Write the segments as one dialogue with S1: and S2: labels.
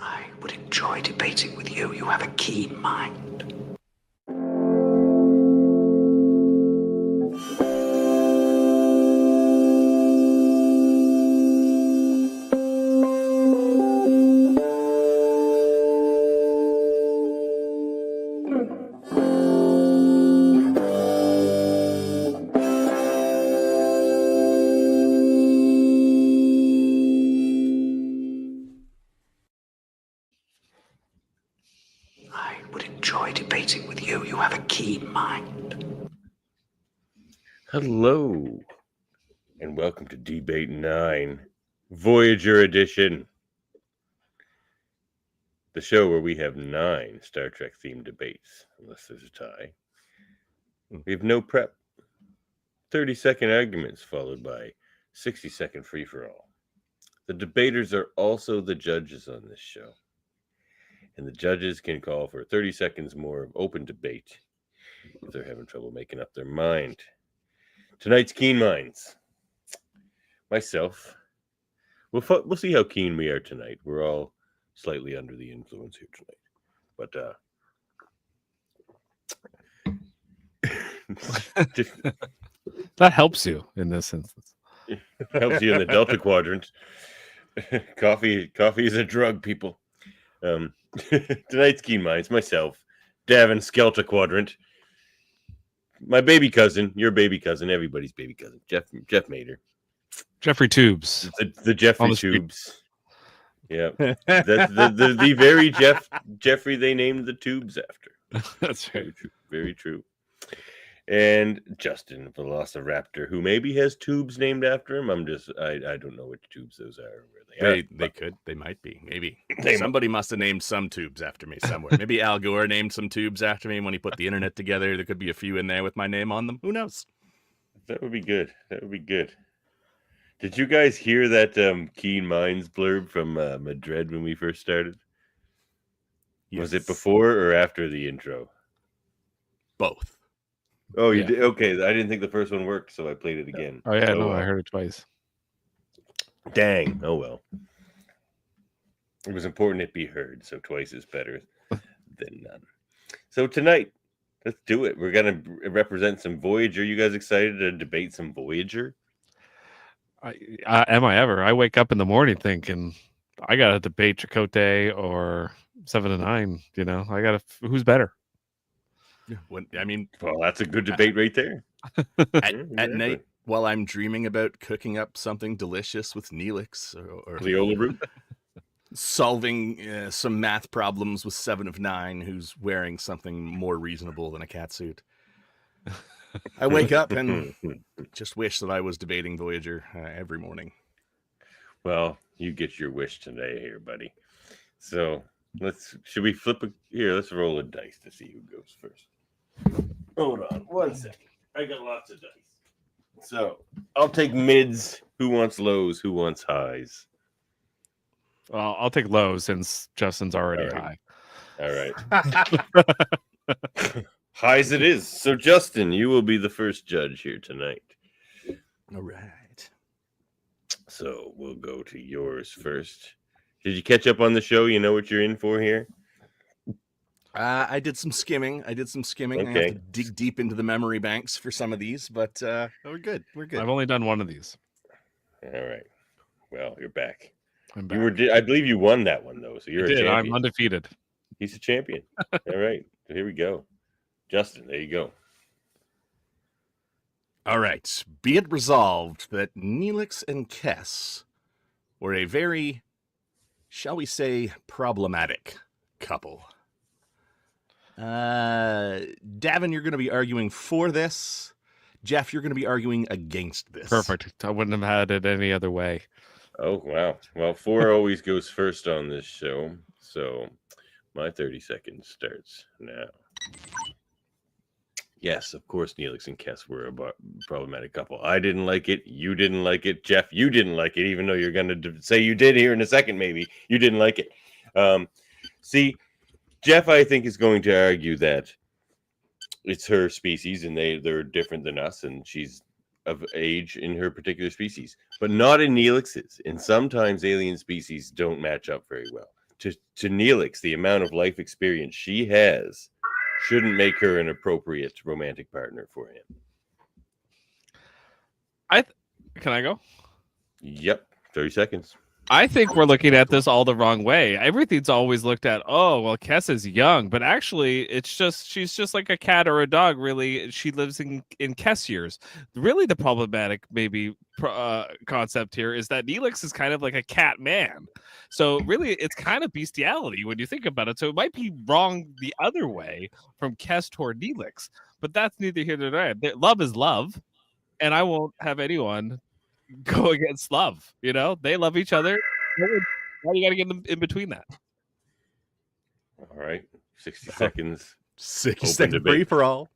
S1: I would enjoy debating with you. You have a keen mind. I would enjoy debating with you. You have a keen mind.
S2: Hello, and welcome to Debate 9, Voyager Edition. The show where we have 9 Star Trek themed debates, unless there's a tie. We have no prep. 30-second arguments followed by 60-second free-for-all. The debaters are also the judges on this show. And the judges can call for 30 seconds more of open debate if they're having trouble making up their mind. Tonight's Keen Minds. Myself. We'll see how keen we are tonight. We're all slightly under the influence here tonight. But
S3: that helps you in this instance.
S2: Helps you in the Delta Quadrant. Coffee is a drug, people. Tonight's Keen Minds, myself, Davan Skelhorn, my baby cousin, your baby cousin, everybody's baby cousin, Jeff Mader.
S3: Jeffrey Tubes.
S2: The Jeffrey Tubes. Yeah. the very Jeffrey they named the Tubes after.
S3: That's right.
S2: Very true. Very true. And Justin Velociraptor, who maybe has tubes named after him. I don't know which tubes those are.
S4: They might be. Maybe somebody must have named some tubes after me somewhere. Maybe Al Gore named some tubes after me when he put the internet together. There could be a few in there with my name on them. Who knows?
S2: That would be good. Did you guys hear that Keen Minds blurb from Madrid when we first started? Yes. Was it before or after the intro?
S4: Both.
S2: Oh, you did? Okay, I didn't think the first one worked, so I played it again.
S3: Oh, yeah, I heard it twice.
S2: Dang. Oh, well. It was important it be heard, so twice is better than none. So tonight, let's do it. We're going to represent some Voyager. You guys excited to debate some Voyager?
S3: Am I ever? I wake up in the morning thinking, I got to debate Chakotay or 7 to 9. You know, who's better?
S2: Well, that's a good debate right there.
S4: At night, while I'm dreaming about cooking up something delicious with Neelix or
S2: Cleola root,
S4: solving some math problems with 7 of 9, who's wearing something more reasonable than a catsuit. I wake up and just wish that I was debating Voyager every morning.
S2: Well, you get your wish today here, buddy. So should we flip let's roll a dice to see who goes first. Hold on 1 second. I got lots of dice. So I'll take mids. Who wants lows? Who wants highs?
S3: Well, I'll take lows since Justin's already high.
S2: All right. Highs it is. So Justin, you will be the first judge here tonight.
S4: All right.
S2: So we'll go to yours first. Did you catch up on the show? You know what you're in for here?
S4: I did some skimming. Okay. I have to dig deep into the memory banks for some of these, but we're good.
S3: I've only done one of these.
S2: All right. Well, you're back.
S3: I'm back.
S2: I believe you won that one, though, so you're a champion.
S3: I'm undefeated.
S2: He's a champion. All right. So here we go. Justin, there you go.
S4: All right. Be it resolved that Neelix and Kes were a very, shall we say, problematic couple. Davan, you're going to be arguing for this. Jeff, you're going to be arguing against this.
S3: Perfect. I wouldn't have had it any other way.
S2: Oh, wow. Well, 4 always goes first on this show. So my 30 seconds starts now. Yes, of course, Neelix and Kes were a problematic couple. I didn't like it. You didn't like it. Jeff, you didn't like it, even though you're going to say you did here in a second, maybe. You didn't like it. See, Jeff, I think, is going to argue that it's her species and they're different than us, and she's of age in her particular species, but not in Neelix's. And sometimes alien species don't match up very well. to Neelix, the amount of life experience she has shouldn't make her an appropriate romantic partner for him.
S3: Can I go?
S2: Yep, 30 seconds.
S3: I think we're looking at this all the wrong way. Everything's always looked at, oh, well, Kess is young, but actually she's just like a cat or a dog, really. She lives in Kess years. Really the problematic concept here is that Neelix is kind of like a cat man. So really it's kind of bestiality when you think about it. So it might be wrong the other way from Kess toward Neelix, but that's neither here nor there. Love is love, and I won't have anyone go against love. They love each other. Why do you got to get them in between that?
S2: All right, 60 seconds.
S4: 60 second free for all.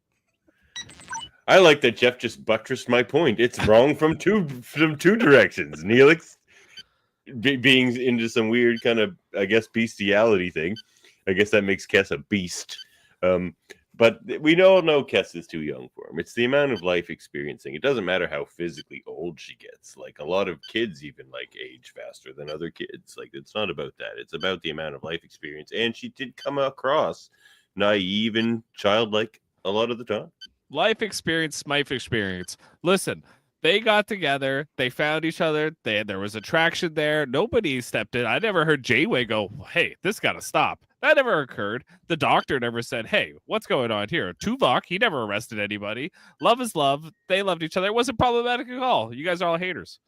S2: I like that Jeff just buttressed my point. It's wrong from two directions. Neelix being into some weird kind of, I guess, bestiality thing. I guess that makes Kess a beast. But we all know Kess is too young for him. It's the amount of life experiencing. It doesn't matter how physically old she gets. Like, a lot of kids even age faster than other kids. Like, it's not about that. It's about the amount of life experience. And she did come across naive and childlike a lot of the time.
S3: Life experience, Smythe experience. Listen, they got together. They found each other. There was attraction there. Nobody stepped in. I never heard Janeway go, hey, this got to stop. That never occurred. The Doctor never said, hey, what's going on here? Tuvok, he never arrested anybody. Love is love. They loved each other. It wasn't problematic at all. You guys are all haters.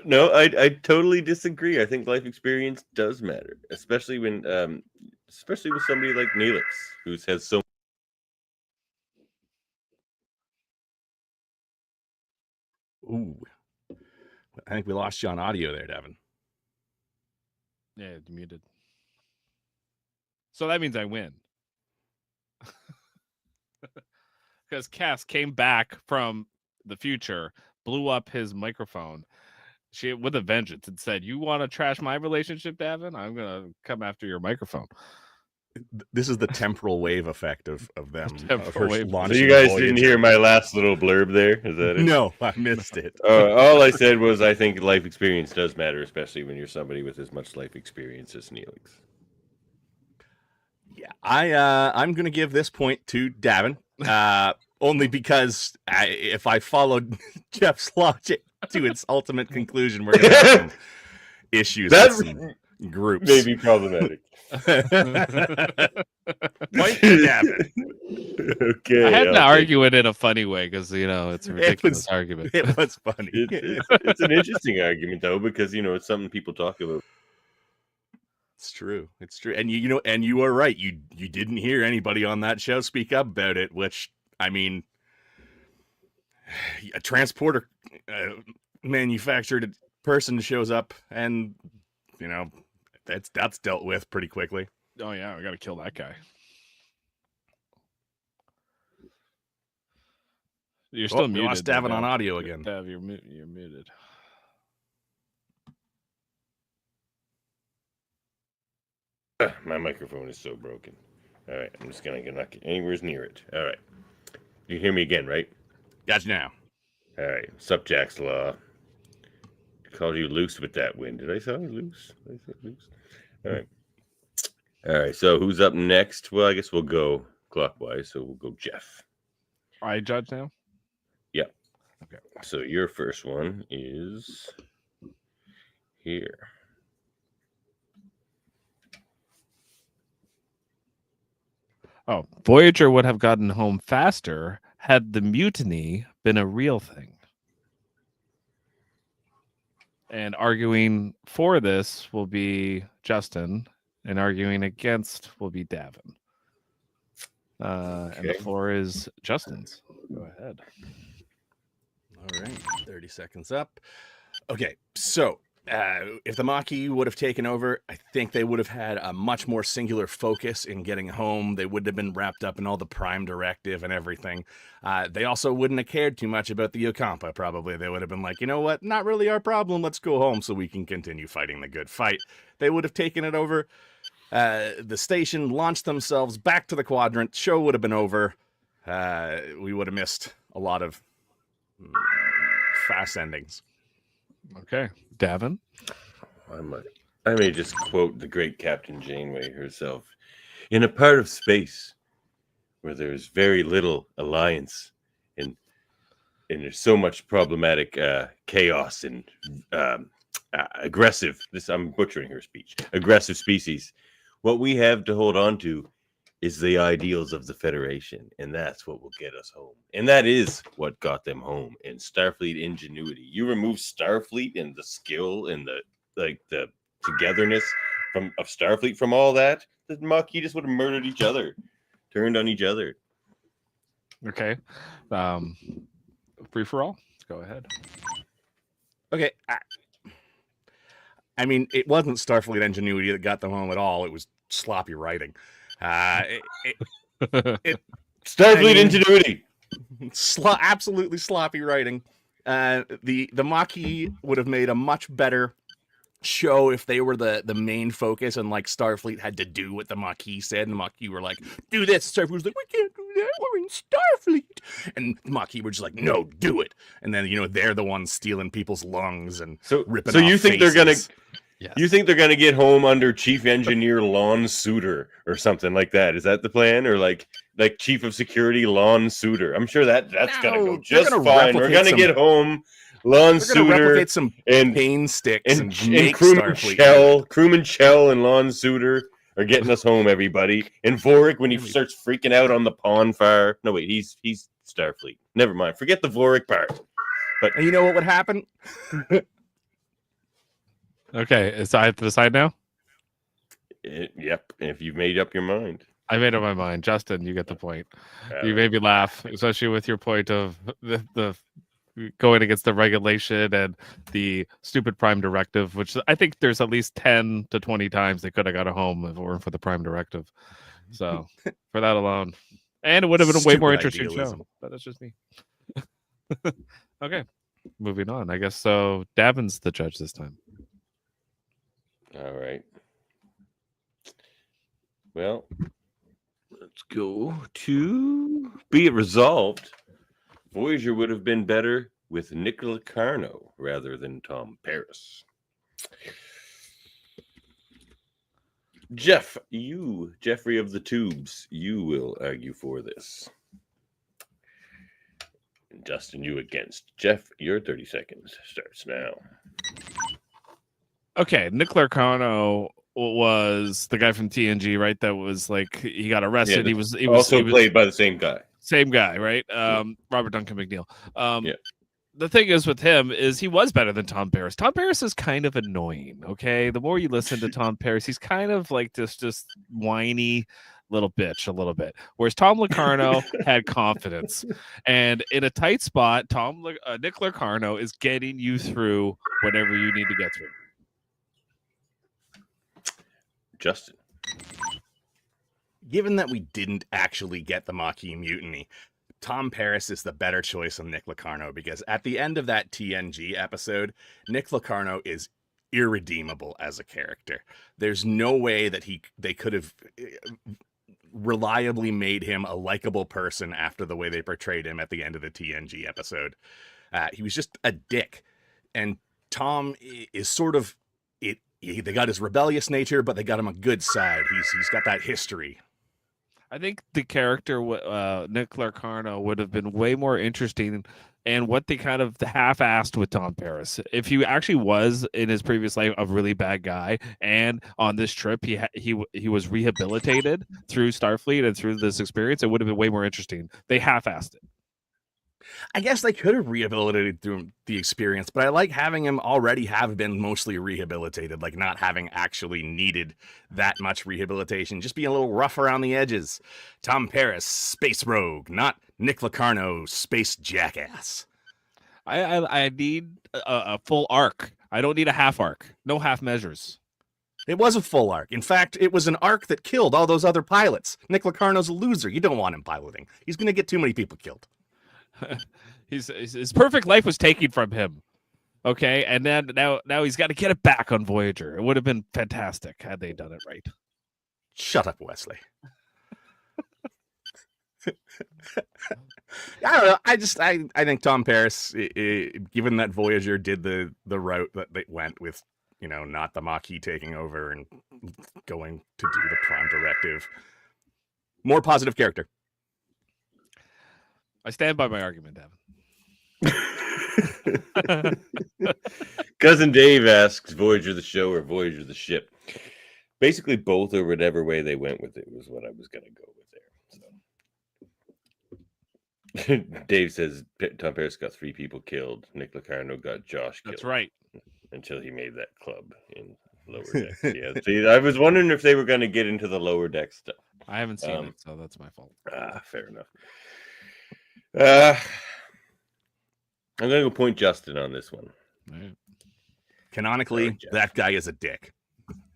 S2: No, I totally disagree. I think life experience does matter, especially with somebody like Neelix, who has so.
S4: Ooh, I think we lost you on audio there, Davan.
S3: Yeah, it's muted. So that means I win. Because Cass came back from the future, blew up his microphone with a vengeance and said, you want to trash my relationship, Davan? I'm going to come after your microphone.
S4: This is the temporal wave effect of them.
S3: Temporal wave.
S2: So you guys didn't hear my last little blurb there? Is that it?
S4: No, I missed it.
S2: All I said was I think life experience does matter, especially when you're somebody with as much life experience as Neelix.
S4: Yeah, I'm going to give this point to Davan, only because if I followed Jeff's logic to its ultimate conclusion, we're going to have some issues with some groups.
S2: May be problematic.
S4: Point to Davan.
S2: Okay,
S3: I had to argue it in a funny way because it's a ridiculous argument.
S4: It was funny.
S2: It's an interesting argument though, because it's something people talk about.
S4: It's true. It's true. And and you are right. You didn't hear anybody on that show speak up about it, which, I mean, a transporter manufactured person shows up and that's dealt with pretty quickly.
S3: Oh yeah, I got to kill that guy. You're still muted.
S4: We lost Davan on audio again.
S3: You're muted.
S2: My microphone is so broken. All right, I'm just gonna not get anywhere near it. All right, you hear me again, right?
S4: Gotcha now.
S2: All right, sup, Jack's Law. Called you loose with that win. Did I say loose? Did I say loose? All right. So who's up next? Well, I guess we'll go clockwise. So we'll go Jeff.
S3: I judge now.
S2: Yeah.
S3: Okay.
S2: So your first one is here.
S3: Oh, Voyager would have gotten home faster had the mutiny been a real thing. And arguing for this will be Justin, and arguing against will be Davan. And the floor is Justin's. Go ahead.
S4: All right, 30 seconds up. Okay, so if the Maquis would have taken over, I think they would have had a much more singular focus in getting home. They wouldn't have been wrapped up in all the Prime Directive and everything. They also wouldn't have cared too much about the Yocampa, probably. They would have been like, you know what, not really our problem. Let's go home so we can continue fighting the good fight. They would have taken it over. The station launched themselves back to the quadrant. Show would have been over. We would have missed a lot of fast endings.
S3: Okay, Davan.
S2: I may just quote the great Captain Janeway herself. In a part of space where there's very little alliance and there's so much problematic chaos and aggressive, I'm butchering her speech, aggressive species, what we have to hold on to is the ideals of the Federation, and that's what will get us home. And that is what got them home. And Starfleet ingenuity. You remove Starfleet and the skill and the togetherness of Starfleet from all that, the Maquis just would have murdered each other, turned on each other.
S3: Okay. Free for all. Go ahead.
S4: Okay. I mean, it wasn't Starfleet ingenuity that got them home at all. It was sloppy writing.
S2: Starfleet ingenuity.
S4: Absolutely sloppy writing. The Maquis would have made a much better show if they were the main focus, and like Starfleet had to do what the Maquis said, and the Maquis were like, do this. Starfleet was like, we can't do that, we're in Starfleet. And the Maquis were just like, no, do it. And then, they're the ones stealing people's lungs and ripping off
S2: you think
S4: faces.
S2: they're gonna
S3: Yes.
S2: You think they're gonna get home under Chief Engineer Lon Suter or something like that? Is that the plan? Or like Chief of Security Lon Suter? I'm sure that's gonna go just fine. We're gonna get home Lon Suter
S4: some
S2: and
S4: pain sticks and
S2: Crewman Chell and Lon Suter are getting us home, everybody. And Vorik, when he starts freaking out on the pawn fire. No, wait, he's Starfleet. Never mind. Forget the Vorik part. But
S4: and you know what would happen?
S3: Okay, so I have to decide now?
S2: Yep, if you've made up your mind.
S3: I made up my mind. Justin, you get the point. You made me laugh, especially with your point of the going against the regulation and the stupid Prime Directive, which I think there's at least 10 to 20 times they could have got a home if it weren't for the Prime Directive. So, for that alone. And it would have been a way more interesting show. But that's just me. Okay, moving on. I guess so. Davin's the judge this time.
S2: All right. Well, let's go to be it resolved. Voyager would have been better with Nick Locarno rather than Tom Paris. Jeff, Jeffrey of the Tubes, you will argue for this. And Justin, you against. Jeff, your 30 seconds starts now.
S3: Okay, Nick Locarno was the guy from TNG, right? That was like he got arrested.
S2: Yeah,
S3: he was
S2: played by the same guy.
S3: Same guy, right? Robert Duncan McNeil.
S2: Yeah.
S3: The thing is with him is he was better than Tom Paris. Tom Paris is kind of annoying. Okay, the more you listen to Tom Paris, he's kind of like this just whiny little bitch a little bit. Whereas Tom Locarno had confidence, and in a tight spot, Nick Locarno is getting you through whatever you need to get through.
S2: Justin.
S4: Given that we didn't actually get the Maquis mutiny, Tom Paris is the better choice than Nick Locarno, because at the end of that TNG episode, Nick Locarno is irredeemable as a character. There's no way that they could have reliably made him a likable person after the way they portrayed him at the end of the TNG episode. He was just a dick. And Tom is sort of it. They got his rebellious nature, but they got him a good side. He's got that history.
S3: I think the character Nick Locarno would have been way more interesting, and what they kind of half-assed with Tom Paris. If he actually was in his previous life a really bad guy, and on this trip he was rehabilitated through Starfleet and through this experience, it would have been way more interesting. They half-assed it.
S4: I guess they could have rehabilitated through the experience, but I like having him already have been mostly rehabilitated, like not having actually needed that much rehabilitation, just being a little rough around the edges. Tom Paris, space rogue, not Nick Locarno, space jackass.
S3: I need a full arc. I don't need a half arc. No half measures.
S4: It was a full arc. In fact, it was an arc that killed all those other pilots. Nick Locarno's a loser. You don't want him piloting. He's going to get too many people killed.
S3: His perfect life was taken from him. Okay, and then now he's got to get it back on Voyager. It would have been fantastic had they done it right.
S4: Shut up, Wesley. I don't know. I think Tom Paris, given that Voyager did the route that they went with, not the Maquis taking over and going to do the Prime Directive, more positive character.
S3: I stand by my argument, Davan.
S2: Cousin Dave asks, Voyager the show or Voyager the ship? Basically both, or whatever way they went with it was what I was going to go with there. So Dave says Tom Paris got 3 people killed. Nick Locarno got Josh killed.
S3: That's right.
S2: Until he made that club in Lower Decks. Yeah. See, I was wondering if they were going to get into the Lower Deck stuff.
S3: I haven't seen it, so that's my fault.
S2: Fair enough. I'm going to go point Justin on this one.
S3: Right.
S4: Canonically, that guy is a dick.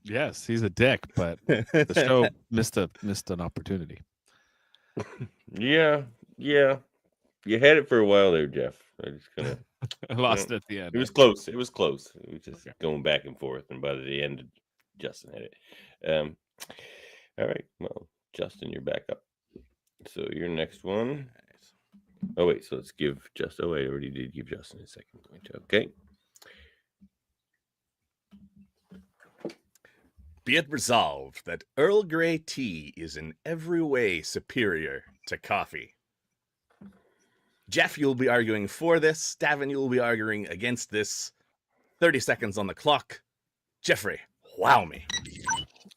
S3: Yes, he's a dick, but the show missed an opportunity.
S2: Yeah. You had it for a while there, Jeff. I just kind of
S3: lost it at the end.
S2: It was close. It was just going back and forth, and by the end, Justin had it. All right. Well, Justin, you're back up. So your next one. Oh wait, so let's give Justin. Oh wait, I already did give Justin a second point. Okay.
S4: Be it resolved that Earl Grey tea is in every way superior to coffee. Jeff, you'll be arguing for this. Davan, you'll be arguing against this. 30 seconds on the clock. Jeffrey, wow me.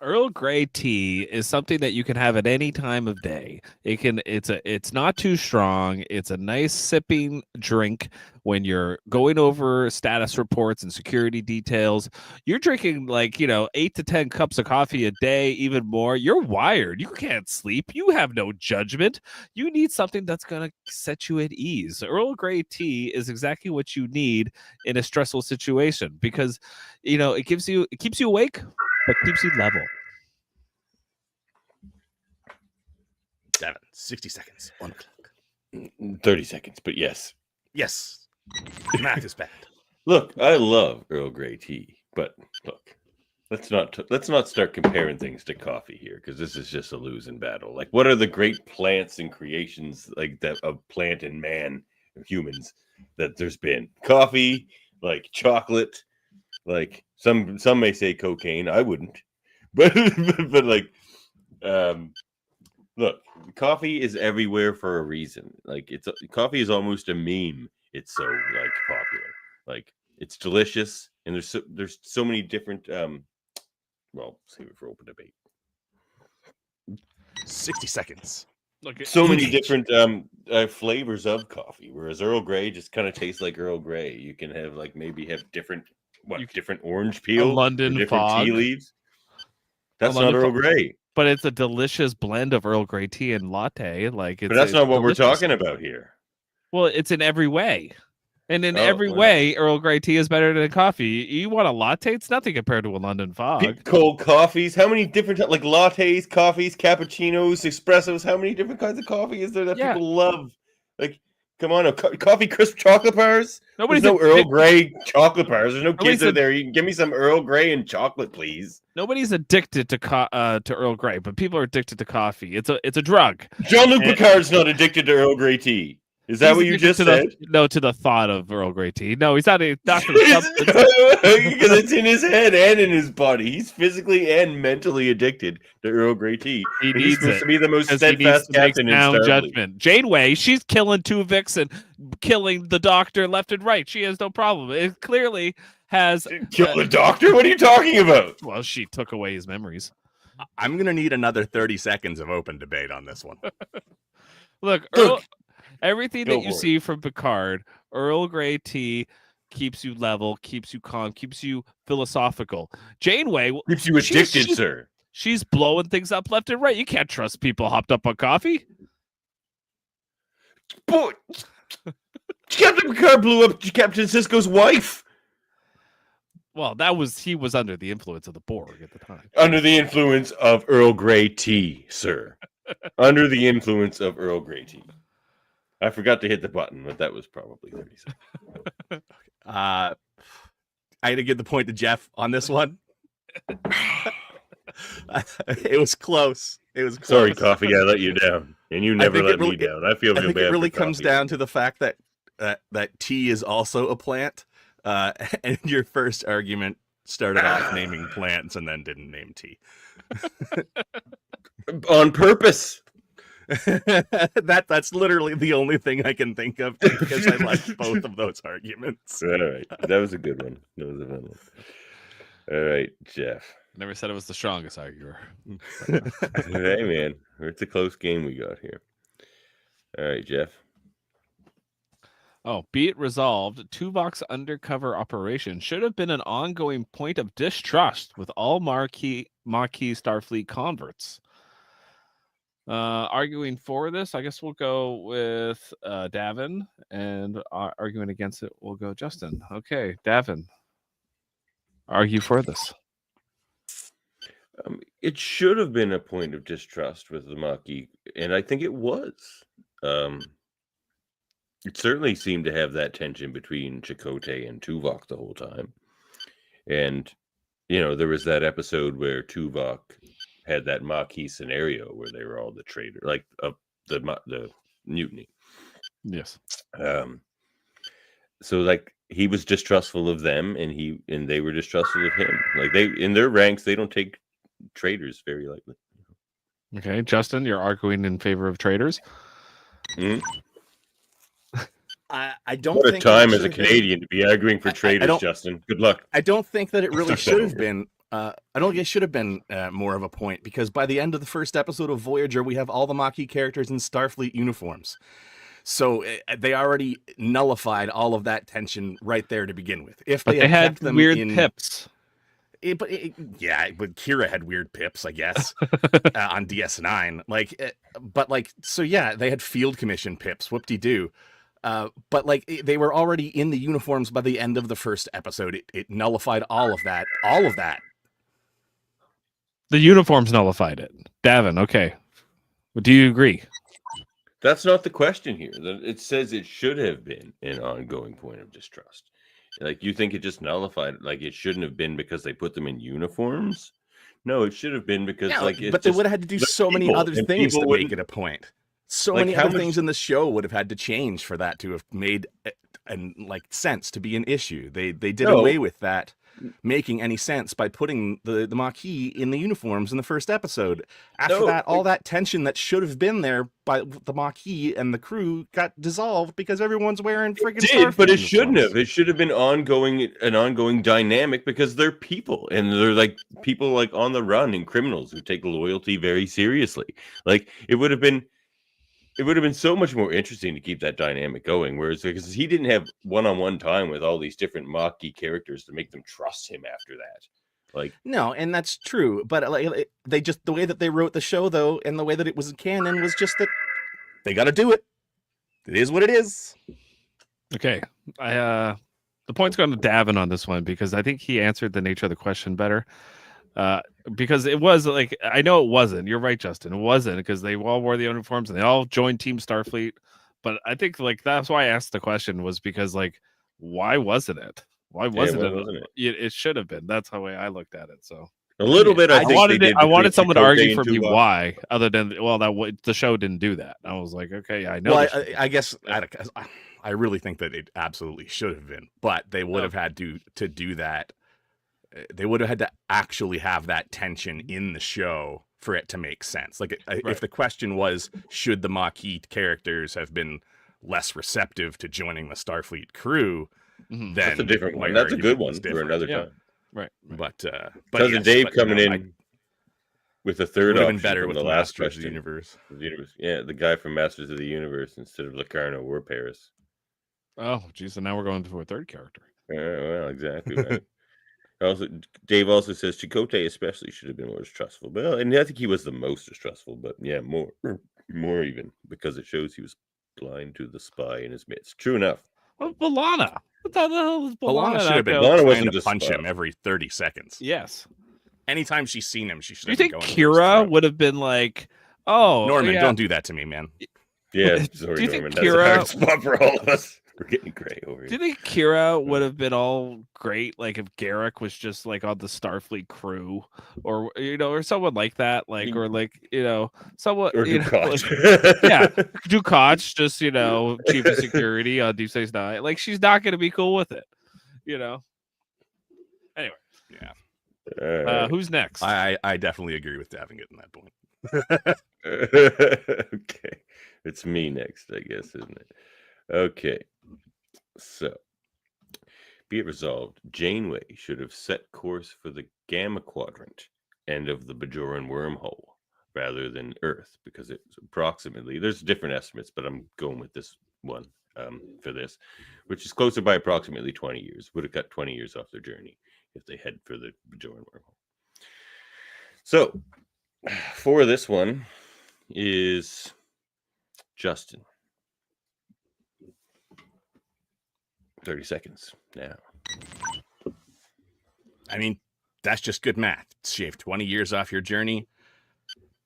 S3: Earl Grey tea is something that you can have at any time of day. It's not too strong. It's a nice sipping drink when you're going over status reports and security details. You're drinking 8 to 10 cups of coffee a day, even more. You're wired. You can't sleep. You have no judgment. You need something that's going to set you at ease. Earl Grey tea is exactly what you need in a stressful situation because, it keeps you awake, but keeps you level.
S4: Davan, 60 seconds. 1 o'clock.
S2: 30 seconds, but yes.
S4: Yes. Math is bad.
S2: Look, I love Earl Grey tea, but look, let's not start comparing things to coffee here because this is just a losing battle. Like, what are the great plants and creations like that of plant and man, humans, that there's been? Coffee, like chocolate, like some may say cocaine. I wouldn't, but like, look, coffee is everywhere for a reason. Like, coffee is almost a meme. It's so popular. Like, it's delicious, and there's so many different. Well, save it for open debate.
S4: 60 seconds.
S3: Look,
S2: So many different flavors of coffee. Whereas Earl Grey just kind of tastes like Earl Grey. You can have different different orange peel,
S3: London
S2: different
S3: fog.
S2: tea leaves. That's
S3: London
S2: not Earl
S3: fog.
S2: Grey.
S3: But it's a delicious blend of Earl Grey tea and latte. But
S2: That's not what we're talking about here.
S3: Well, it's in every way. And in every
S2: well.
S3: way, Earl Grey tea is better than coffee. You want a latte? It's nothing compared to a London fog.
S2: Cold coffees. How many different lattes, coffees, cappuccinos, espressos? How many different kinds of coffee is there that people love? Like, come on, coffee crisp chocolate bars. There's no Earl Grey chocolate bars. There's no kids out there. You can give me some Earl Grey and chocolate, please.
S3: Nobody's addicted to Earl Grey, but people are addicted to coffee. It's a drug.
S2: Jean-Luc Picard's not addicted to Earl Grey tea. Is that what you just said?
S3: To the thought of Earl Grey tea. No, he's not to the substance.
S2: Because it's in his head and in his body. He's physically and mentally addicted to Earl Grey tea. He's supposed to be the most steadfast captain in Starfleet.
S3: Judgment. Janeway, she's killing Tuvix and killing the Doctor left and right. She has no problem. It clearly has...
S2: Kill the Doctor? What are you talking about?
S3: Well, she took away his memories.
S4: I'm going to need another 30 seconds of open debate on this one.
S3: Look, everything that you see from Picard, Earl Grey tea keeps you level, keeps you calm, keeps you philosophical. Janeway
S2: keeps you addicted, sir.
S3: She's blowing things up left and right. You can't trust people hopped up on coffee.
S2: Boy, Captain Picard blew up Captain Sisko's wife.
S3: Well, he was under the influence of the Borg at the time.
S2: Under the influence of Earl Grey tea, sir. Under the influence of Earl Grey tea. I forgot to hit the button, but that was probably 30 seconds.
S4: I had to give the point to Jeff on this one. It was close.
S2: Sorry, coffee. I let you down. And you never
S4: think
S2: let
S4: it really-
S2: me down. I feel
S4: I think
S2: bad
S4: it really
S2: for
S4: comes
S2: Coffee.
S4: down to the fact that that tea is also a plant. And your first argument started off naming plants and then didn't name tea.
S2: On purpose.
S4: That's literally the only thing I can think of because I like both of those arguments.
S2: All right. That was a good one. That was a fun one. All right, Jeff.
S3: Never said it was the strongest arguer.
S2: Hey, man. It's a close game we got here. All right, Jeff.
S3: Oh, be it resolved, Tuvok's undercover operation should have been an ongoing point of distrust with all Maquis Starfleet converts. Arguing for this, I guess we'll go with Davan, and arguing against it, we'll go Justin. Okay, Davan, argue for this.
S2: It should have been a point of distrust with the Maquis, and I think it was. It certainly seemed to have that tension between Chakotay and Tuvok the whole time. And, there was that episode where Tuvok had that Maquis scenario where they were all the traitors, like the mutiny.
S3: Yes.
S2: So like he was distrustful of them, and they were distrustful of him. Like they in their ranks, they don't take traitors very lightly.
S3: Okay, Justin, you're arguing in favor of traitors.
S2: Mm-hmm.
S4: I don't
S2: What a
S4: think
S2: time
S4: it
S2: as a
S4: should have been-
S2: Canadian to be arguing for
S4: I
S2: traitors,
S4: don't-
S2: Justin. Good luck.
S4: I don't think that it really should have been. I don't think it should have been more of a point because by the end of the first episode of Voyager, we have all the Maquis characters in Starfleet uniforms. So they already nullified all of that tension right there to begin with. If
S3: But they
S4: had
S3: had
S4: kept them
S3: weird
S4: in,
S3: pips.
S4: but Kira had weird pips, I guess, on DS9. So yeah, they had Field Commission pips. Whoop-de-doo. But they were already in the uniforms by the end of the first episode. It nullified all of that. All of that.
S3: The uniforms nullified it. Davan, okay. Do you agree?
S2: That's not the question here. It says it should have been an ongoing point of distrust. Like you think it just nullified it? Like it shouldn't have been because they put them in uniforms? No, it should have been because
S4: But they would have had to do so many
S2: people,
S4: other
S2: and
S4: things
S2: people
S4: to make
S2: wouldn't-
S4: it a point. So
S2: Like,
S4: many
S2: how
S4: other
S2: much-
S4: things in the show would have had to change for that to have made sense to be an issue. They did
S2: No.
S4: away with that making any sense by putting the Maquis in the uniforms in the first episode. After
S2: No,
S4: that, all that tension that should have been there by the Maquis and the crew got dissolved because everyone's wearing friggin'
S2: did, but
S4: Starfleet
S2: it shouldn't
S4: uniforms.
S2: have. It should have been an ongoing dynamic because they're people, and they're like people like on the run and criminals who take loyalty very seriously. Like it would have been so much more interesting to keep that dynamic going. Whereas because he didn't have one-on-one time with all these different Maquis characters to make them trust him after that. Like
S4: No, and that's true. But they just the way that they wrote the show though, and the way that it was canon was just that they got to do it. It is what it is.
S3: Okay. The point's going to Davan on this one because I think he answered the nature of the question better. Because it was like, I know it wasn't. You're right, Justin. It wasn't because they all wore the uniforms and they all joined Team Starfleet. But I think that's why I asked the question was because why wasn't it? Why wasn't it? It should have been. That's the way I looked at it. So
S2: a little bit. I
S3: wanted someone to
S2: Chakotay
S3: argue
S2: and
S3: for me
S2: Tuvok.
S3: why, other than the show didn't do that. I was like, okay, I know.
S4: Well,
S3: the show did.
S4: I guess I really think that it absolutely should have been, but they would have had to do that. They would have had to actually have that tension in the show for it to make sense. Like, if the question was, should the Maquis characters have been less receptive to joining the Starfleet crew, then
S2: That's a different
S4: my
S2: one. That's a good
S4: argument
S2: one
S4: was
S2: for
S4: different.
S2: another
S3: Yeah.
S2: time.
S3: Right.
S4: But
S2: Cousin Dave coming
S4: no,
S2: in with the third
S4: would have been
S2: option
S4: better
S2: from
S4: with
S2: the
S4: Masters
S2: last
S4: of the
S2: question.
S4: Universe.
S2: Yeah, the guy from Masters of the Universe instead of Locarno or Paris.
S3: Oh, geez. So now we're going to a third character.
S2: Well, exactly. Right. Dave also says Chakotay especially should have been more distrustful. Well, and I think he was the most distrustful, but yeah, more even because it shows he was blind to the spy in his midst. True enough.
S3: Well, B'Elanna. What the hell is
S4: B'Elanna
S3: B'Elanna?
S4: should have been
S2: B'Elanna
S4: trying
S2: wasn't
S4: to
S2: just
S4: punch
S2: spy.
S4: him every 30 seconds.
S3: Yes.
S4: Anytime she's seen him, she should
S3: Do you
S4: have been
S3: think
S4: going for his
S3: Kira
S4: throat.
S3: would have been like, oh,
S4: Norman,
S3: yeah.
S4: don't do that to me, man.
S2: Yeah,
S3: Do
S2: sorry,
S3: you think
S2: Norman. That's a hard spot for all of us. We're getting gray over
S3: Do
S2: here.
S3: you think Kira would have been all great, like if Garrick was just like on the Starfleet crew, or or someone like that, like or like someone
S2: Or
S3: like,
S2: Dukat.
S3: yeah, Dukat, just chief of security on Deep Space Nine. Like she's not going to be cool with it, Anyway,
S4: Yeah.
S3: who's next?
S4: I definitely agree with Davan getting that point.
S2: Okay. It's me next, I guess, isn't it? Okay. So, be it resolved, Janeway should have set course for the Gamma Quadrant, end of the Bajoran wormhole, rather than Earth, because it's approximately, there's different estimates, but I'm going with this one for this, which is closer by approximately 20 years. Would have cut 20 years off their journey if they head for the Bajoran wormhole. So, for this one is Justin. 30 seconds now.
S4: I mean, that's just good math. Shave 20 years off your journey.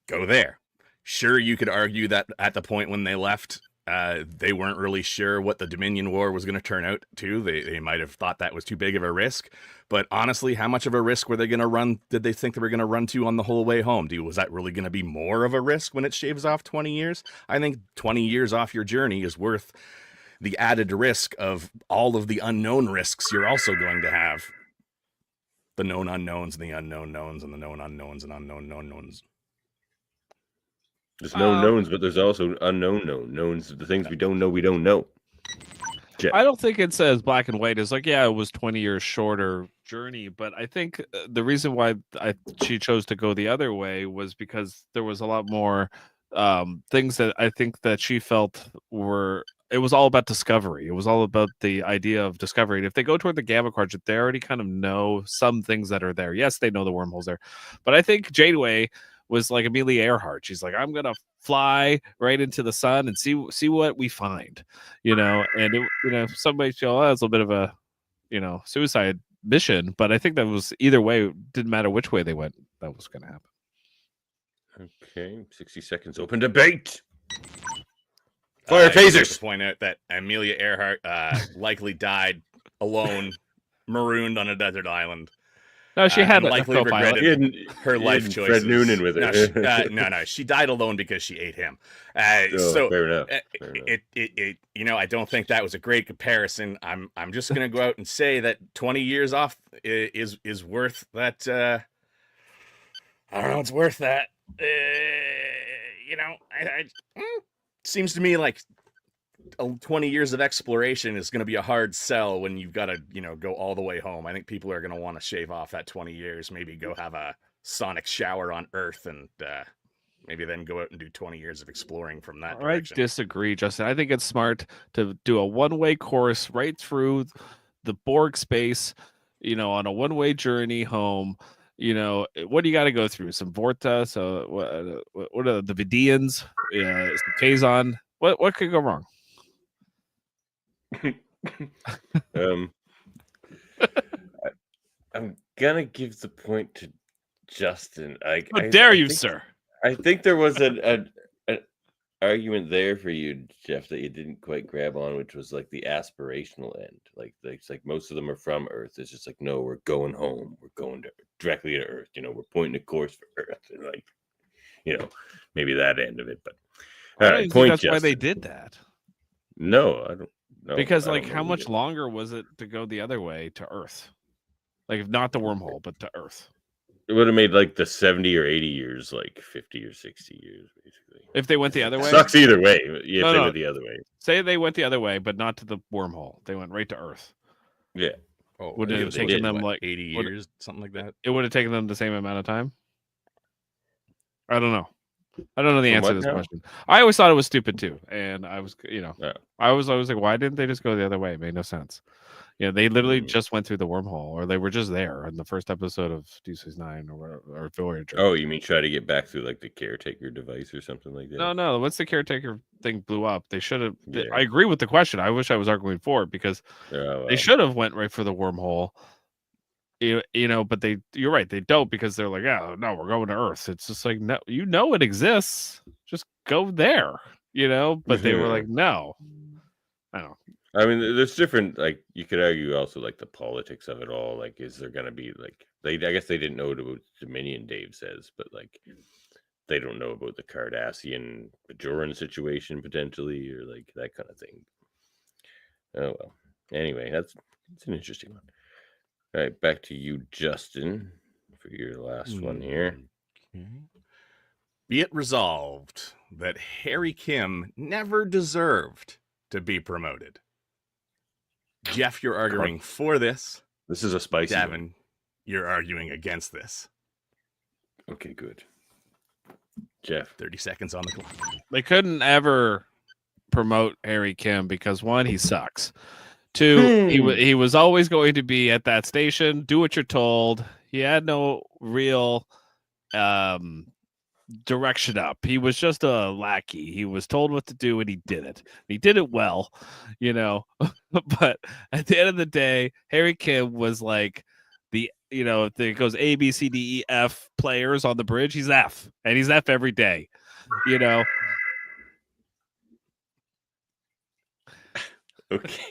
S4: Go there. Sure, you could argue that at the point when they left, they weren't really sure what the Dominion War was going to turn out to. They might have thought that was too big of a risk. But honestly, how much of a risk were they going to run? Did they think they were going to run to on the whole way home? Was that really going to be more of a risk when it shaves off 20 years? I think 20 years off your journey is worth the added risk of all of the unknown risks you're also going to have. The known unknowns and the unknown knowns and the known unknowns and unknown knowns.
S2: There's known knowns, but there's also unknown knowns. The things we don't know. Jeff.
S3: I don't think it says black and white. It's like, yeah, it was 20 years shorter journey, but I think the reason why she chose to go the other way was because there was a lot more things that I think that she felt it was all about discovery. It was all about the idea of discovery. And if they go toward the Gamma Quadrant, they already kind of know some things that are there. Yes, they know the wormholes there, but I think Janeway was like Amelia Earhart. She's like, I'm gonna fly right into the sun and see what we find, And somebody feel that's a little bit of a suicide mission, but I think that was either way. It didn't matter which way they went. That was gonna happen.
S2: Okay, 60 seconds. Open debate. Fire tasers.
S4: To point out that Amelia Earhart likely died alone, marooned on a desert island.
S3: No, she had
S4: likely regretted her life choices.
S2: Fred Noonan with her.
S4: No, she died alone because she ate him.
S2: So fair enough.
S4: I don't think that was a great comparison. I'm just gonna go out and say that 20 years off is worth that. I don't know. It's worth that. Seems to me like 20 years of exploration is going to be a hard sell when you've got to, go all the way home. I think people are going to want to shave off that 20 years, maybe go have a sonic shower on Earth and maybe then go out and do 20 years of exploring from that direction.
S3: I disagree, Justin. I think it's smart to do a one-way course right through the Borg space, on a one-way journey home. What do you got to go through? Some Vorta, so what are the Vidians? Some Kazon. What could go wrong?
S2: I'm gonna give the point to Justin.
S3: How dare you, sir?
S2: I think there was an argument there for you, Jeff, that you didn't quite grab on, which was like the aspirational end. Like it's like most of them are from Earth. It's just like, no, we're going home. We're going directly to Earth. We're pointing a course for Earth, and maybe that end of it. But all right, point.
S3: That's
S2: Justin.
S3: why they did that.
S2: No, I don't. No,
S3: because
S2: I
S3: like,
S2: don't
S3: how
S2: know
S3: much
S2: either.
S3: longer was it to go the other way to Earth? Like, if not the wormhole, but to Earth.
S2: It would have made like the 70 or 80 years, like 50 or 60 years, basically.
S3: If they went the other way?
S2: Sucks either way. Yeah, if they went the other way.
S3: Say they went the other way, but not to the wormhole. They went right to Earth.
S2: Yeah.
S4: Oh,
S3: would it have taken them like
S4: 80 years, something like that?
S3: It would have taken them the same amount of time? I don't know. I don't know the answer to this question. I always thought it was stupid too. And I was, I was always like, why didn't they just go the other way? It made no sense. They literally just went through the wormhole, or they were just there in the first episode of Deep Space Nine or Voyager.
S2: Oh, you mean try to get back through like the caretaker device or something like that?
S3: No. Once the caretaker thing blew up, they should have.
S2: Yeah.
S3: I agree with the question. I wish I was arguing for it because they should have went right for the wormhole. But you're right. They don't, because they're like, no, we're going to Earth. It's just like, no, it exists. Just go there. But they were like, no. I don't know.
S2: I mean, there's different, like, you could argue also, like, the politics of it all. Like, is there going to be, like, I guess they didn't know about Dominion, Dave says, but, like, they don't know about the Cardassian Bajoran situation potentially, or, like, that kind of thing. Oh, well. Anyway, it's an interesting one. All right, back to you, Justin, for your last one here.
S4: Okay. Be it resolved that Harry Kim never deserved to be promoted. Jeff, you're arguing for this.
S2: This is a spicy
S4: Davan,
S2: one.
S4: you're arguing against this.
S2: Okay, good. Jeff.
S4: 30 seconds on the clock.
S3: They couldn't ever promote Harry Kim because, one, he sucks. Two, he was always going to be at that station, do what you're told. He had no real direction up. He was just a lackey. He was told what to do and he did it. He did it well, you know. But at the end of the day, Harry Kim was like the, you know, if it goes A, B, C, D, E, F players on the bridge, he's F. And he's F every day, you know.
S2: Okay.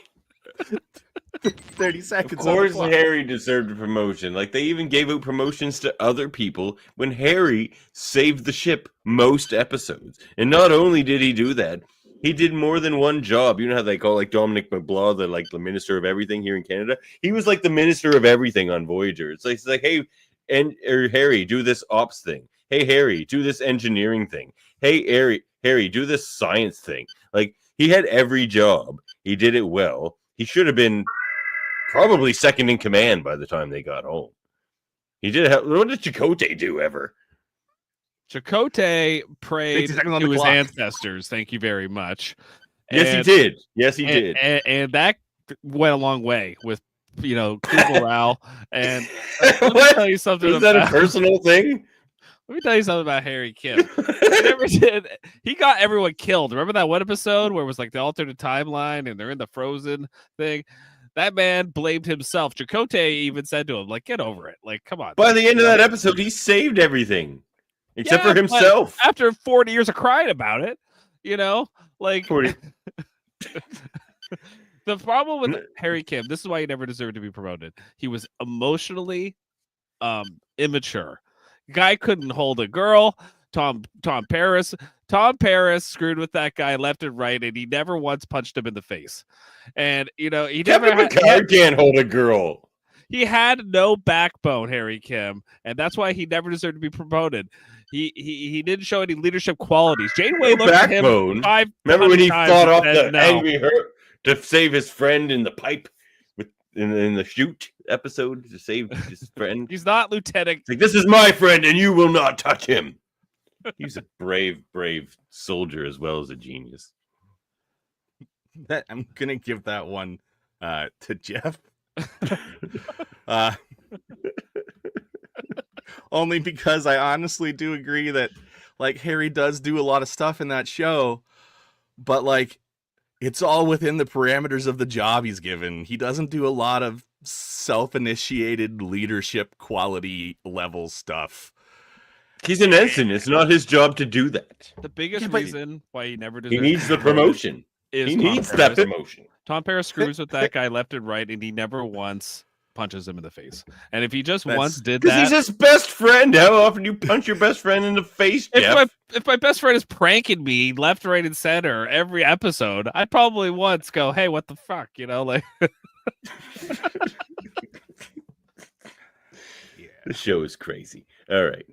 S4: 30 seconds.
S2: Of course, Harry deserved a promotion. Like, they even gave out promotions to other people when Harry saved the ship most episodes. And not only did he do that, he did more than one job. You know how they call, like, Dominic McBlaw the minister of everything here in Canada? He was like the minister of everything on Voyager. It's like hey, Harry, do this ops thing. Hey, Harry, do this engineering thing. Hey, Harry, do this science thing. Like, he had every job. He did it well. He should have been probably second in command by the time they got home. He did. What did Chakotay do ever?
S3: Chakotay prayed to his ancestors. Thank you very much.
S2: Yes, he did. Yes, he did.
S3: And that went a long way with, you know, crew morale. And let me tell you something.
S2: Is that a personal thing?
S3: Let me tell you something about Harry Kim. He got everyone killed. Remember that one episode where it was like the alternate timeline and they're in the frozen thing? That man blamed himself. Chakotay even said to him, like, get over it. Like, come on.
S2: By the end of that episode, he saved everything. Except for himself.
S3: After 40 years of crying about it, you know? Like,
S2: 40.
S3: The problem with Harry Kim, this is why he never deserved to be promoted. He was emotionally immature. Guy couldn't hold a girl. Tom Paris screwed with that guy left and right, and he never once punched him in the face. And you know, he never
S2: can't hold a girl.
S3: He had no backbone, Harry Kim, and that's why he never deserved to be promoted. He didn't show any leadership qualities. Janeway looked at him
S2: Remember when he fought off the angry hurt to save his friend in the pipe? In the shoot episode to save his friend.
S3: He's not Lieutenant.
S2: Like, this is my friend and you will not touch him. He's a brave soldier as well as a genius.
S4: I'm going to give that one to Jeff. Only because I honestly do agree that, like, Harry does do a lot of stuff in that show, but, like, it's all within the parameters of the job he's given. He doesn't do a lot of self-initiated leadership quality level stuff.
S2: He's an ensign. It's not his job to do that.
S3: The biggest reason why he never deserves
S2: he needs the promotion.
S3: He
S2: needs that promotion.
S3: Tom Paris screws with that guy left and right, and he never once punches him in the face. And if he just once did that,
S2: he's his best friend. How often do you punch your best friend in the face, Jeff?
S3: If my best friend is pranking me left, right, and center every episode, I'd probably once go, "Hey, what the fuck?" You know, like.
S2: The show is crazy. All right.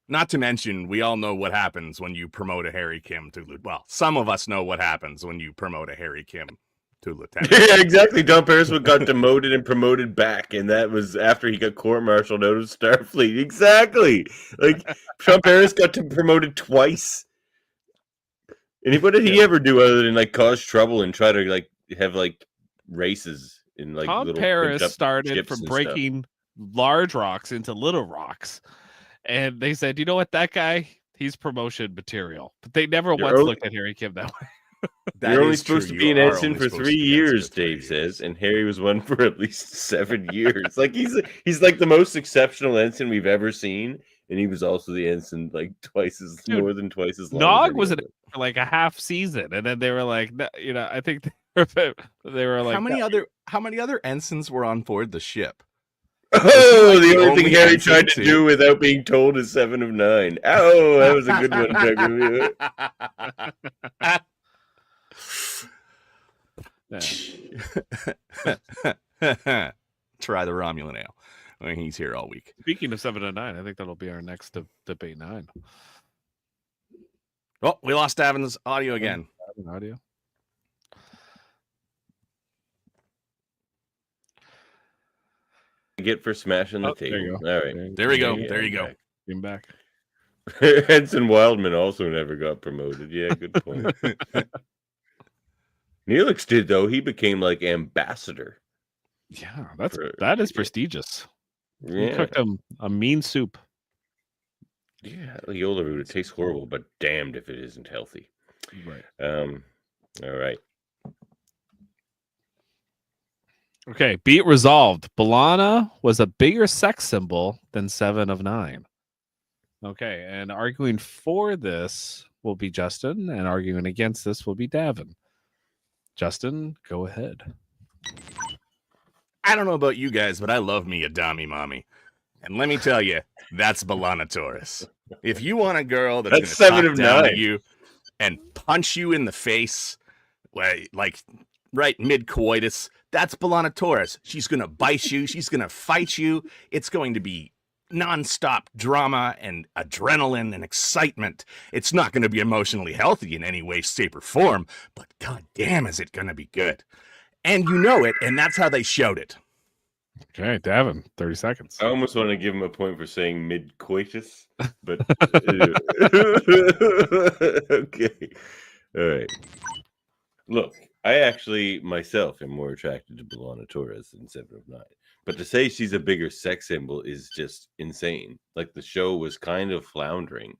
S4: Not to mention, we all know what happens when you promote a Harry Kim to some of us know what happens when you promote a Harry Kim to lieutenant.
S2: Yeah, exactly. Tom Paris got demoted and promoted back, and that was after he got court-martialed out of Starfleet. Exactly. Like, Tom Paris got promoted twice. And what did he ever do other than, like, cause trouble and try to, like, have, like, races in, like,
S3: Tom Paris started from breaking large rocks into little rocks. And they said, you know what, that guy, he's promotion material. But they never once looked at Harry Kim that way.
S2: You're only supposed to be an ensign for 3 years, Dave says, and Harry was one for at least 7 years. Like, he's like the most exceptional ensign we've ever seen, and he was also the ensign like more than twice as long.
S3: Nog was in it for like a half season, and then they were like, no, you know, I think They were like,
S4: how many other ensigns were on board the ship?
S2: Oh,
S4: like
S2: the
S4: the
S2: only thing
S4: only
S2: Harry
S4: ensign
S2: tried to
S4: too?
S2: do without being told is 7 of 9. Oh, that was a good one,
S3: yeah.
S4: Try the Romulan ale. I mean, he's here all week.
S3: Speaking of 7 of 9, I think that'll be our next debate 9.
S4: Oh, we lost Davin's audio again.
S3: Audio.
S2: Get for smashing the table.
S3: There you go.
S2: All right.
S4: There we go. There you go.
S3: Came back.
S2: Ensign Wildman also never got promoted. Yeah, good point. Neelix did, though. He became like ambassador.
S3: Yeah, that is prestigious. He
S2: Yeah.
S3: cooked him a mean soup.
S2: Yeah, Yola root. It tastes horrible, but damned if it isn't healthy.
S3: Right.
S2: All right.
S3: Okay, beat resolved. B'Elanna was a bigger sex symbol than 7 of 9. Okay, and arguing for this will be Justin, and arguing against this will be Davan. Justin, go ahead.
S4: I don't know about you guys, but I love me a Dami Mommy. And let me tell you, that's B'Elanna Taurus. If you want a girl that's going to
S2: 7
S4: talk
S2: of
S4: down
S2: 9
S4: to you and punch you in the face, like right mid-coitus, that's B'Elanna Taurus. She's going to bite you. She's going to fight you. It's going to be nonstop drama and adrenaline and excitement. It's not going to be emotionally healthy in any way, shape, or form, but goddamn, is it going to be good. And you know it, and that's how they showed it.
S3: Okay, Davan, 30 seconds.
S2: I almost want to give him a point for saying mid-coitus, but okay. All right. Look, I actually myself am more attracted to B'Elanna Taurus than 7 of 9. But to say she's a bigger sex symbol is just insane. Like, the show was kind of floundering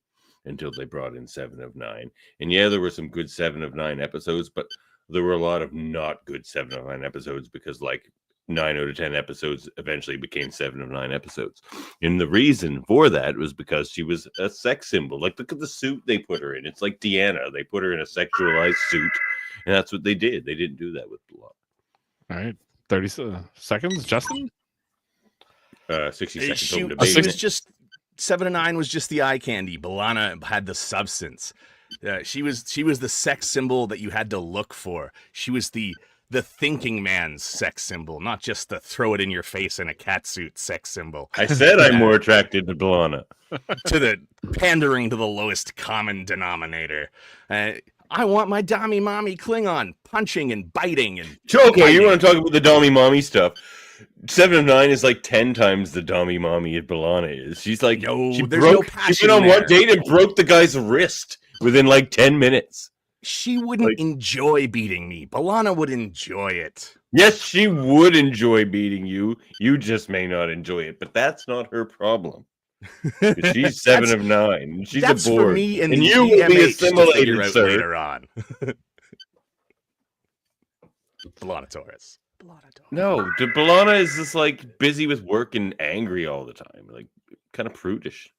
S2: until they brought in 7 of 9. And yeah, there were some good 7 of 9 episodes, but there were a lot of not good 7 of 9 episodes because, like, 9 out of 10 episodes eventually became 7 of 9 episodes. And the reason for that was because she was a sex symbol. Like, look at the suit they put her in. It's like Deanna. They put her in a sexualized suit, and that's what they did. They didn't do that with B'Elanna.
S3: All right, 30 seconds. Justin?
S2: 60 seconds.
S4: She
S2: Home debate.
S4: was just 7 of 9 was just the eye candy. B'Elanna had the substance. She was the sex symbol that you had to look for. She was the thinking man's sex symbol, not just the throw it in your face in a catsuit sex symbol.
S2: I said I'm more attracted to B'Elanna.
S4: To the pandering to the lowest common denominator. I want my Dami Mommy Klingon punching and biting and
S2: Okay, you want to talk about the Dami Mommy stuff? 7 of 9 is like 10 times the Dami Mommy B'Elanna is. She's like,
S4: there's no
S2: she
S4: passion
S2: went on
S4: there.
S2: one date and broke the guy's wrist within like 10 minutes.
S4: She wouldn't enjoy beating me. B'Elanna would enjoy it.
S2: Yes, she would enjoy beating you. You just may not enjoy it, but that's not her problem. She's 7 of 9. She's
S4: that's
S2: a board.
S4: For me and
S2: you will be assimilated,
S4: out
S2: sir.
S4: Later on. B'Elanna Taurus.
S2: No, B'Elanna is just like busy with work and angry all the time, like kind of prudish.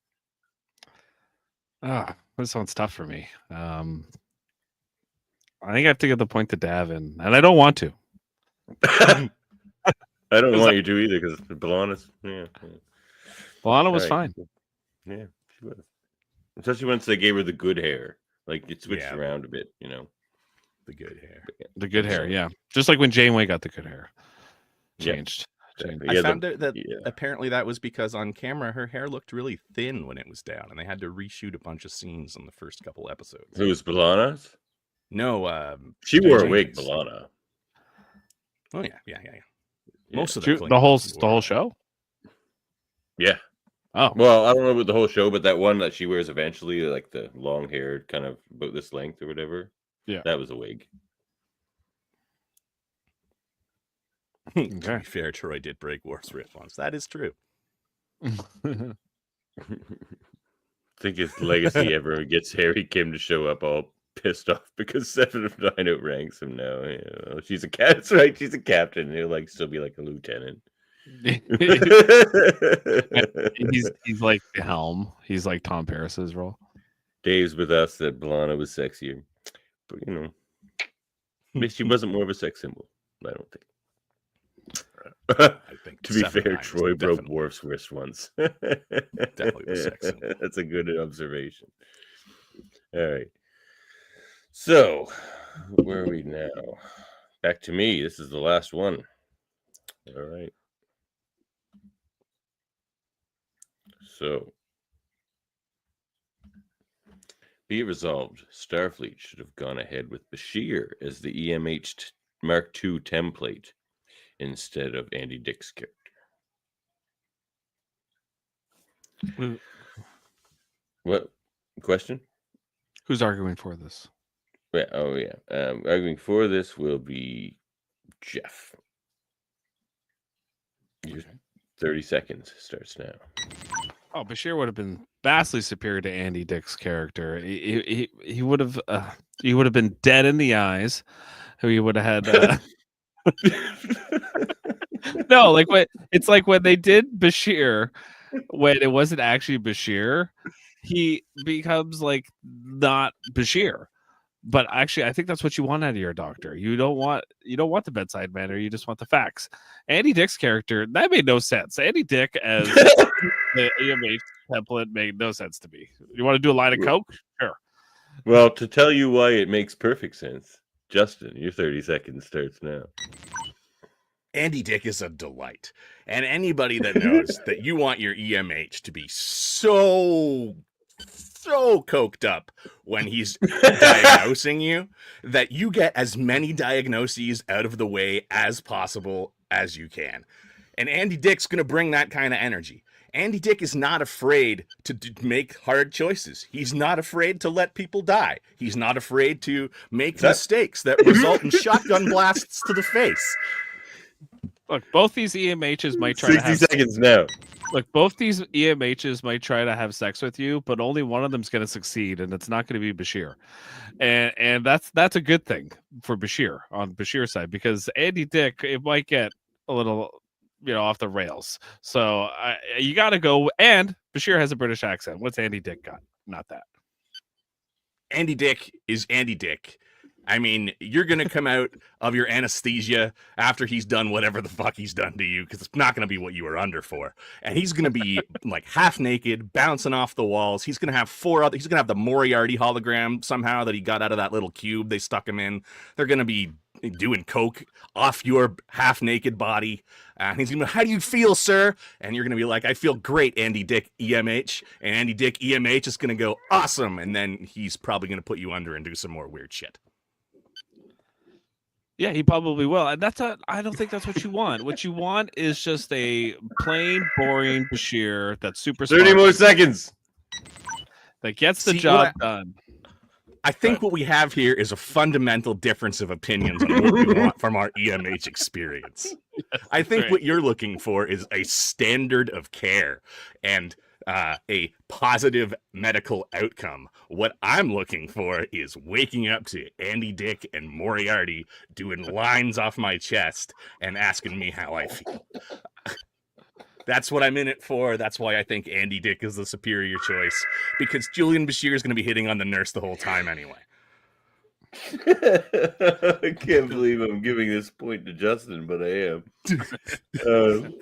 S3: This one's tough for me. I think I have to give the point to Davan, and I don't want to.
S2: I don't want you to either because B'Elanna's.
S3: B'Elanna was fine.
S2: Yeah, she was. Especially once they gave her the good hair. Like, it switched around a bit, you know.
S4: The good hair.
S3: The good hair, yeah. Just like when Janeway got the good hair. Changed.
S4: I found out that apparently that was because on camera her hair looked really thin when it was down, and they had to reshoot a bunch of scenes in the first couple episodes.
S2: Who was B'Elanna's?
S4: No,
S2: she wore a wig, B'Elanna.
S4: Oh yeah. Most of
S3: the whole show.
S2: Yeah.
S3: Oh
S2: well, I don't know about the whole show, but that one that she wears eventually, like the long hair, kind of about this length or whatever.
S3: Yeah,
S2: that was a wig.
S4: To be fair, Troy did break Worf's wrist once. That is true.
S2: I think his legacy ever gets Harry Kim to show up all pissed off because 7 of 9 outranks him now. You know, she's a cat. That's right. She's a captain. He'll like still be like a lieutenant.
S3: he's like the helm. He's like Tom Paris's role.
S2: Dave's with us that B'Elanna was sexier, but you know. She wasn't more of a sex symbol, I don't think.
S4: I think
S2: To be
S4: 7
S2: fair,
S4: 9 is
S2: Troy broke
S4: definitely-
S2: Worf's wrist once.
S4: Definitely the sex symbol.
S2: That's a good observation. All right. So, where are we now? Back to me. This is the last one. All right. So, be it resolved, Starfleet should have gone ahead with Bashir as the EMH Mark II template instead of Andy Dick's character. What question?
S3: Who's arguing for this?
S2: Arguing for this will be Jeff. Your 30 seconds starts now.
S3: Oh, Bashir would have been vastly superior to Andy Dick's character. He would have been dead in the eyes. He would have had no, like what it's like when they did Bashir, when it wasn't actually Bashir, he becomes like not Bashir. But actually, I think that's what you want out of your doctor. You don't want the bedside manner. You just want the facts. Andy Dick's character, that made no sense. Andy Dick as the EMH template made no sense to me. You want to do a line of coke? Sure.
S2: Well, to tell you why it makes perfect sense, Justin, your 30 seconds starts now.
S4: Andy Dick is a delight. And anybody that knows that you want your EMH to be so coked up when he's diagnosing you that you get as many diagnoses out of the way as possible as you can. And Andy Dick's going to bring that kind of energy. Andy Dick is not afraid to make hard choices. He's not afraid to let people die. He's not afraid to make mistakes that result in shotgun blasts to the face.
S3: Look, both these EMHs might try
S2: 60 seconds now.
S3: Look, both these EMHs might try to have sex with you, but only one of them's going to succeed, and it's not going to be Bashir. And that's a good thing for Bashir on Bashir's side, because Andy Dick, it might get a little, off the rails. So you got to go. And Bashir has a British accent. What's Andy Dick got? Not that.
S4: Andy Dick is Andy Dick. I mean, you're going to come out of your anesthesia after he's done whatever the fuck he's done to you, because it's not going to be what you were under for. And he's going to be like half naked, bouncing off the walls. He's going to have he's going to have the Moriarty hologram somehow that he got out of that little cube they stuck him in. They're going to be doing coke off your half naked body. And he's going to be, how do you feel, sir? And you're going to be like, I feel great, Andy Dick EMH. And Andy Dick EMH is going to go, awesome. And then he's probably going to put you under and do some more weird shit.
S3: Yeah, he probably will. And I don't think that's what you want. What you want is just a plain, boring Bashir that's super
S2: 30 more seconds.
S3: That gets the job done.
S4: I think what we have here is a fundamental difference of opinions on what we want from our EMH experience. I think what you're looking for is a standard of care and a positive medical outcome. What I'm looking for is waking up to Andy Dick and Moriarty doing lines off my chest and asking me how I feel. That's what I'm in it for. That's why I think Andy Dick is the superior choice, because Julian Bashir is going to be hitting on the nurse the whole time anyway.
S2: I can't believe I'm giving this point to Justin, but I am.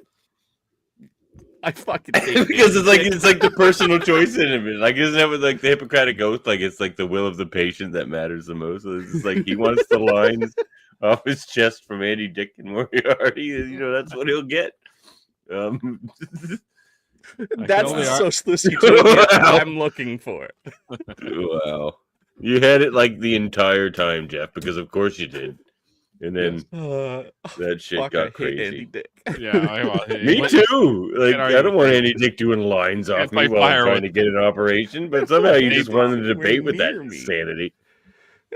S4: I fucking hate
S2: because it's like the personal choice in him. Like, isn't that what, like, the Hippocratic Oath? Like, it's like the will of the patient that matters the most. So it's just like he wants the lines off his chest from Andy Dick and Moriarty. That's what he'll get.
S4: That's the socialist utopia I'm looking for.
S2: Wow. You had it like the entire time, Jeff, because of course you did. And then that shit got crazy.
S4: Andy Dick.
S3: Yeah,
S2: me too. Like, I don't want Andy Dick doing lines off me while I'm trying to get an operation, but somehow you just won the debate with that insanity.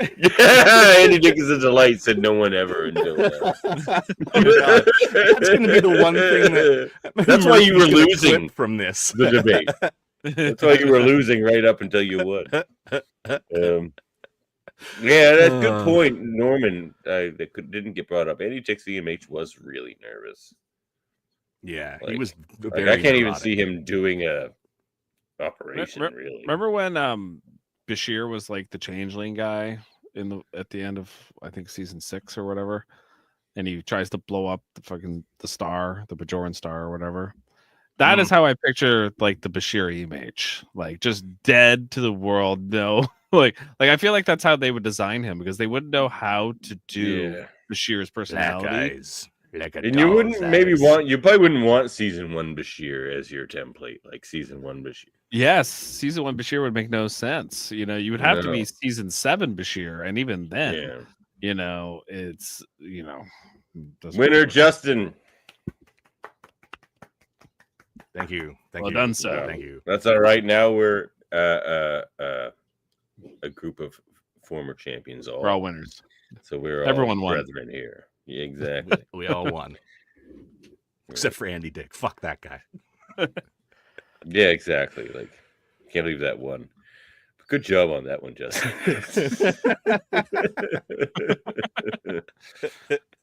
S2: Yeah, Andy Dick is a delight, said no one ever until now.
S4: That's going to be the one thing
S2: that's why you were losing
S4: from this
S2: the debate. That's why you were losing right up until you won. Yeah, that's a good point, Norman. That didn't get brought up. Andy Dick's EMH was really nervous.
S4: Yeah,
S2: like,
S4: he was.
S2: Like, I can't even see him doing a operation. Really,
S3: remember when Bashir was like the changeling guy at the end of I think season 6 or whatever, and he tries to blow up the Bajoran star or whatever. That is how I picture like the Bashir image, like just dead to the world. No, like I feel like that's how they would design him, because they wouldn't know how to do Bashir's personality.
S4: Black eyes, like a
S2: And you
S4: doll's eyes.
S2: you probably wouldn't want season 1 Bashir as your template, like season 1 Bashir.
S3: Yes, season 1 Bashir would make no sense. You know, you would have to be
S2: No.
S3: season 7 Bashir, and even then,
S2: Yeah.
S3: you know, it's doesn't
S2: Winner
S3: work.
S2: Justin.
S4: Thank you. Thank
S3: Well
S4: you.
S3: done, sir.
S4: Thank you.
S2: That's all right. Now we're a group of former champions.
S3: We're all winners.
S2: So we're
S3: Everyone
S2: all
S3: won.
S2: brethren here. Yeah, exactly.
S4: We all won. Except for Andy Dick. Fuck that guy.
S2: Yeah, exactly. Like, can't believe that one. Good job on that one, Justin.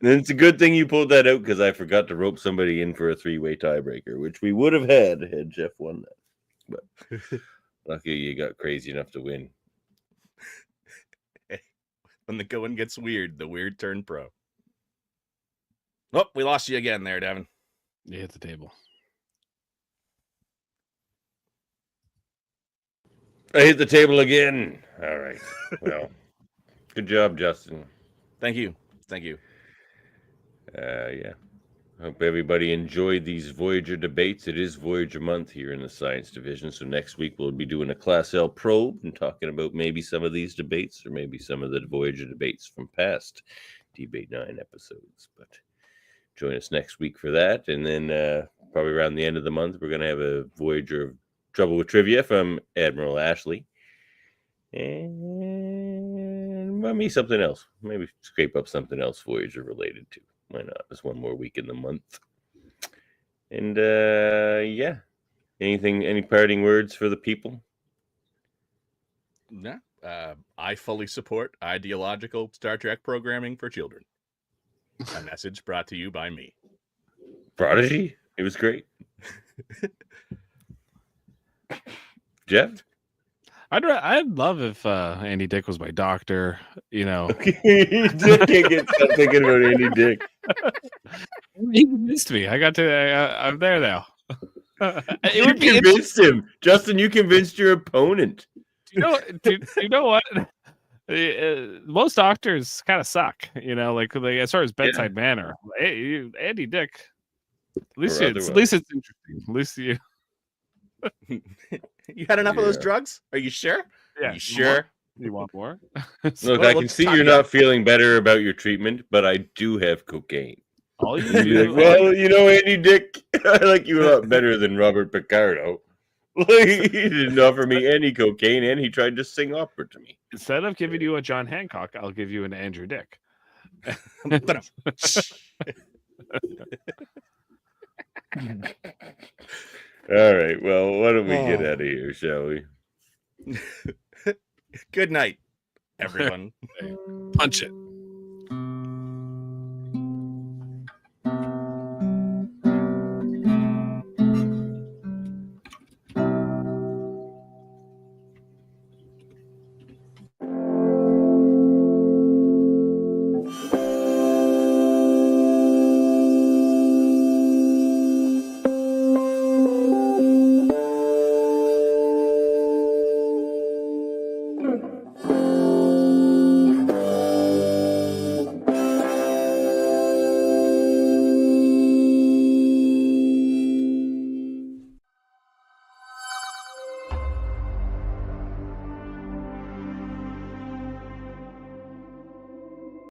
S2: And it's a good thing you pulled that out, because I forgot to rope somebody in for a 3-way tiebreaker, which we would have had Jeff won that. But lucky you got crazy enough to win.
S4: When the going gets weird, the weird turn pro. Oh, we lost you again there, Devin.
S3: You hit the table.
S2: I hit the table again. All right. Well, good job, Justin.
S4: Thank you. Thank you.
S2: Yeah. Hope everybody enjoyed these Voyager debates. It is Voyager month here in the Science Division, so next week we'll be doing a Class L probe and talking about maybe some of these debates, or maybe some of the Voyager debates from past Debate 9 episodes. But join us next week for that, and then probably around the end of the month we're going to have a Voyager of Trouble with Trivia from Admiral Ashley, and maybe something else. Maybe scrape up something else Voyager related to. Why not? There's one more week in the month. And yeah. Any parting words for the people?
S4: Yeah. I fully support ideological Star Trek programming for children. A message brought to you by me.
S2: Prodigy? It was great. Jeff?
S3: I'd love if Andy Dick was my doctor. You know,
S2: Dick can't get stop thinking about Andy Dick.
S3: he convinced me. I got to. I'm there now. It
S2: You
S3: would be
S2: convinced him. Justin, you convinced your opponent.
S3: you know what? Most doctors kind of suck. You know, like as far as bedside manner. Hey, Andy Dick. At least it's interesting. At least you.
S4: You had enough of those drugs? Are you sure?
S3: Yeah.
S4: You sure?
S3: You want more?
S2: Look, I can see you're not feeling better about your treatment, but I do have cocaine.
S3: All you
S2: You'd be
S3: do,
S2: like, well, you know, Andy Dick, I like you a lot better than Robert Picardo. He didn't offer me any cocaine, and he tried to sing opera to me.
S3: instead of giving you a John Hancock, I'll give you an Andrew Dick.
S2: All right, well, why don't we get out of here, shall we?
S4: Good night, everyone.
S3: Punch it.